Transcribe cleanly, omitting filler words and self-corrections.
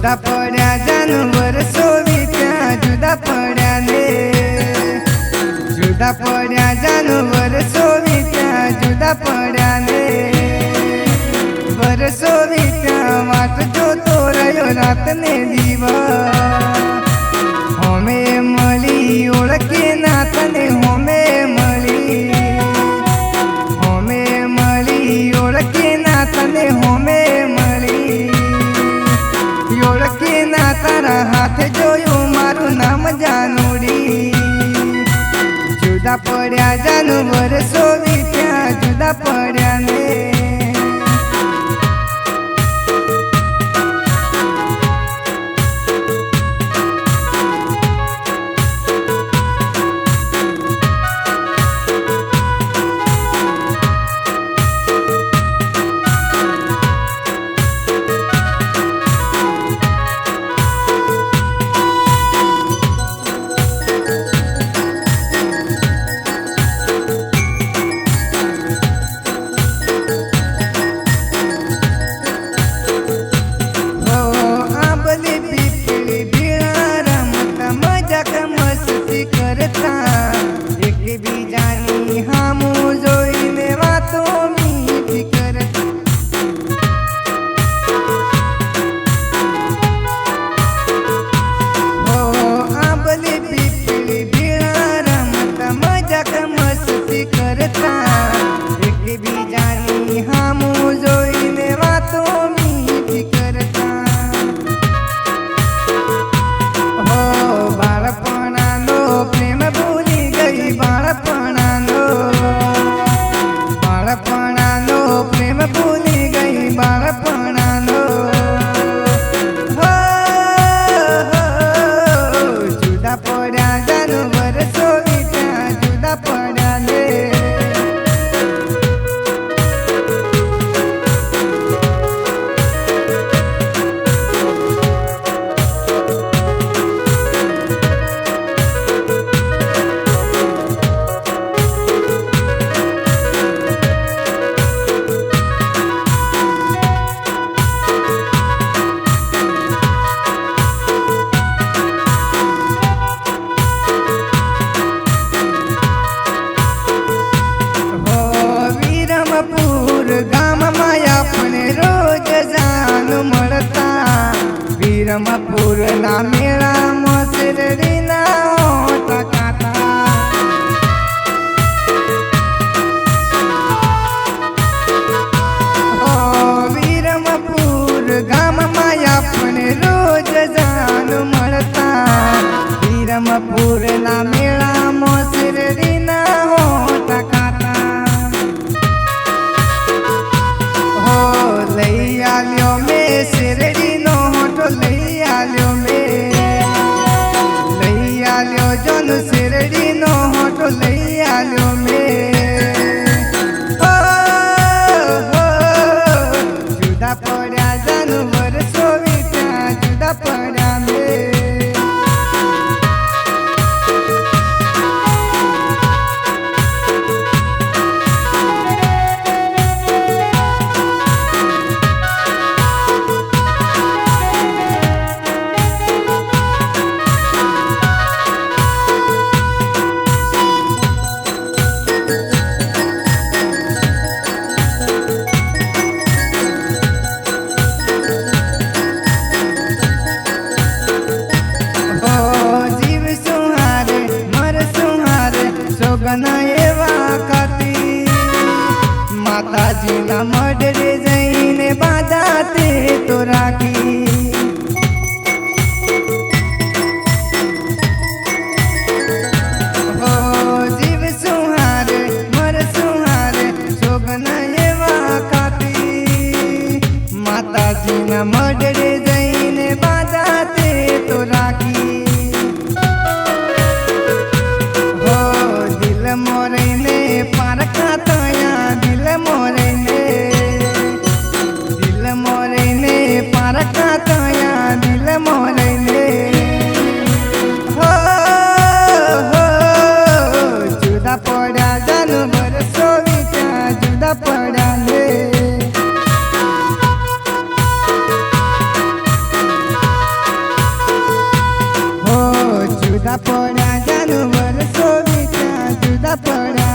जुदा पड्या जानवर सोवित्या जुदा पड्या ने जुदा पड्या जानवर सोवित्या जुदा पड्या ने वर सोवित्या वाट जो तो रह्यो रात ने दिवस होमे मळी ओळखे नाथने होमे मळी ओळखे नाथने होमे मळी ओळखे ना तारा हाथ जोयो मारू नाम जानूडी जुदा पड्या जानवर सोवित्या जुदा पड्या ने वीरमपुर ना मेळा मोसरडी ना होता काता हो वीरमपुर गाम माया पण रोज जान मळता वीरमपुर ना मेळा मोसरडी ना होता काता हो लई आल्यो मे शिरडी लई आल्यो जन शिरडी नो होटो लई आल्यो मे जुदा पड्या जानवर सोवित्या जुदा पड्या मे एवा खाती माताजी ना मडरे जईने बांधाते तो राखी हो जीव सुहारे मर सुहारे सोगना एवा खाती माताजी ना मडरे जईने बांधाते तो राखी मोरने पारखा तया दिल मोरने पारखा तया दिल मोरने हो जुदा पड्या जानवर सोवित्या जुदा पड्या ने પડ્યા